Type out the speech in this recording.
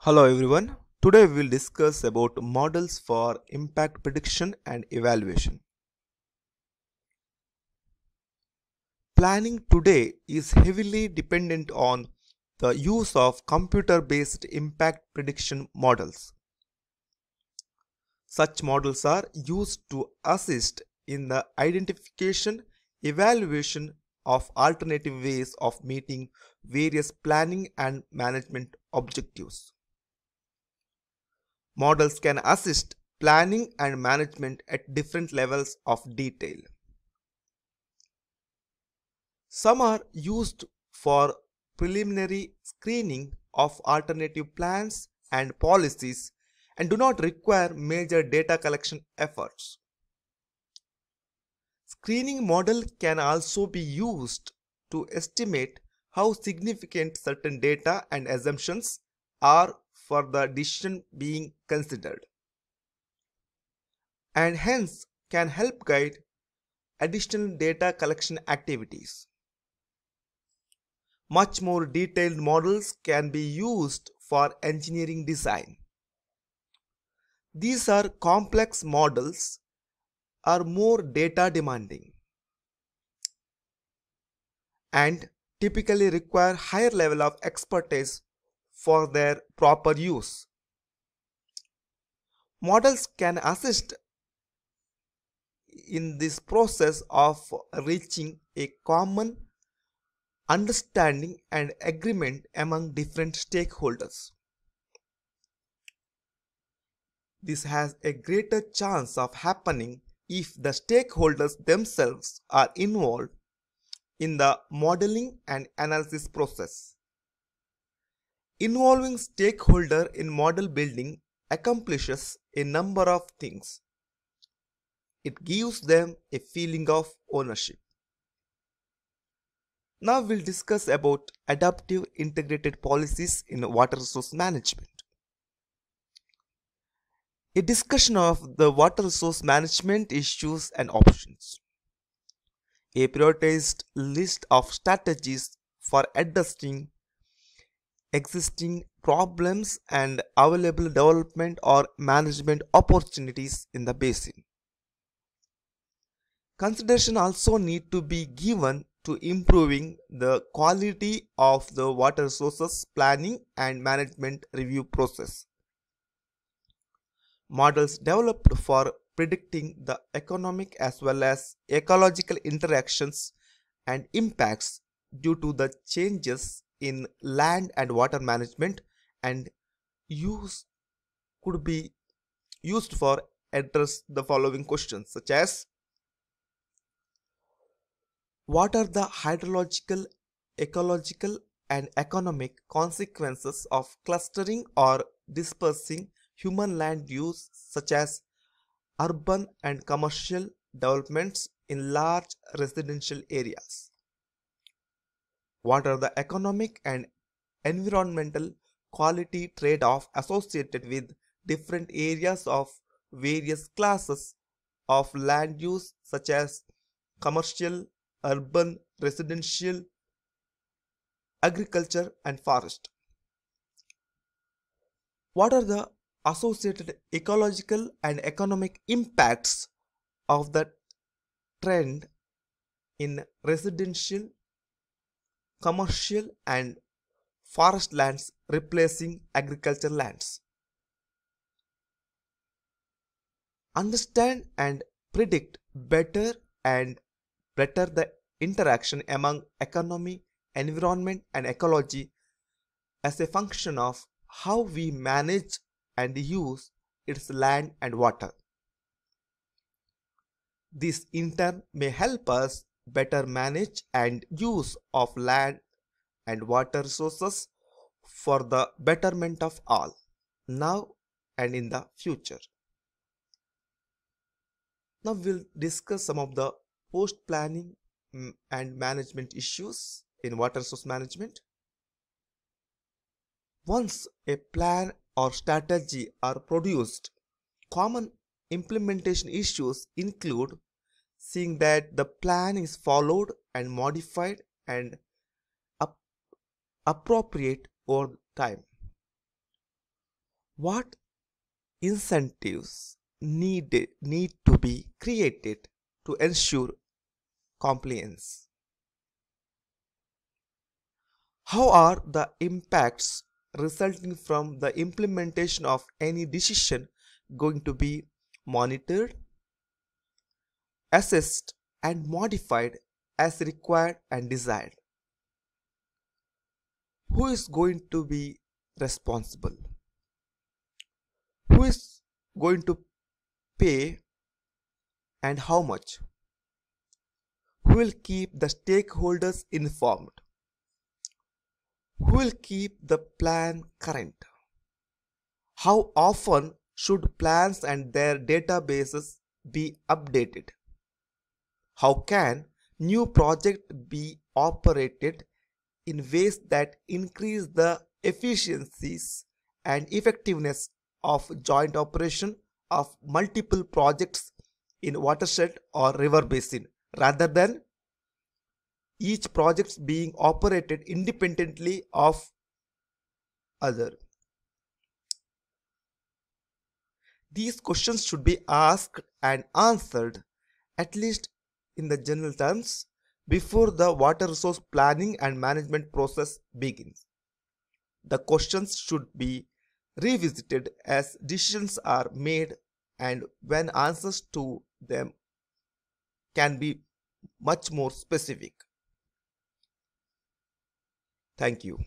Hello everyone. Today we will discuss about models for impact prediction and evaluation. Planning today is heavily dependent on the use of computer-based impact prediction models. Such models are used to assist in the identification, evaluation of alternative ways of meeting various planning and management objectives. Models can assist planning and management at different levels of detail. Some are used for preliminary screening of alternative plans and policies and do not require major data collection efforts. Screening model can also be used to estimate how significant certain data and assumptions are for the decision being considered, and hence can help guide additional data collection activities. Much more detailed models can be used for engineering design. These are complex models, are more data demanding, and typically require higher level of expertise for their proper use. Models can assist in this process of reaching a common understanding and agreement among different stakeholders. This has a greater chance of happening if the stakeholders themselves are involved in the modeling and analysis process. Involving stakeholder in model building accomplishes a number of things. It gives them a feeling of ownership. Now we'll discuss about adaptive integrated policies in water resource management. A discussion of the water resource management issues and options. A prioritized list of strategies for addressing existing problems and available development or management opportunities in the basin. Consideration also need to be given to improving the quality of the water resources planning and management review process. Models developed for predicting the economic as well as ecological interactions and impacts due to the changes in land and water management and use could be used for address the following questions, such as what are the hydrological, ecological and economic consequences of clustering or dispersing human land use, such as urban and commercial developments in large residential areas? What are the economic and environmental quality trade-off associated with different areas of various classes of land use, such as commercial, urban, residential, agriculture and forest? What are the associated ecological and economic impacts of the trend in residential, commercial and forest lands replacing agricultural lands? Understand and predict better the interaction among economy, environment and ecology as a function of how we manage and use its land and water. This in turn may help us better manage and use of land and water resources for the betterment of all, now and in the future. Now we'll discuss some of the post-planning and management issues in water resource management. Once a plan or strategy are produced, common implementation issues include seeing that the plan is followed and modified and appropriate over time. What incentives need to be created to ensure compliance? How are the impacts resulting from the implementation of any decision going to be monitored, assessed, and modified as required and desired? Who is going to be responsible? Who is going to pay and how much? Who will keep the stakeholders informed? Who will keep the plan current? How often should plans and their databases be updated? How can new projects be operated in ways that increase the efficiencies and effectiveness of joint operation of multiple projects in watershed or river basin rather than each project being operated independently of other? These questions should be asked and answered, at least in the general terms, before the water resource planning and management process begins. The questions should be revisited as decisions are made and when answers to them can be much more specific. Thank you.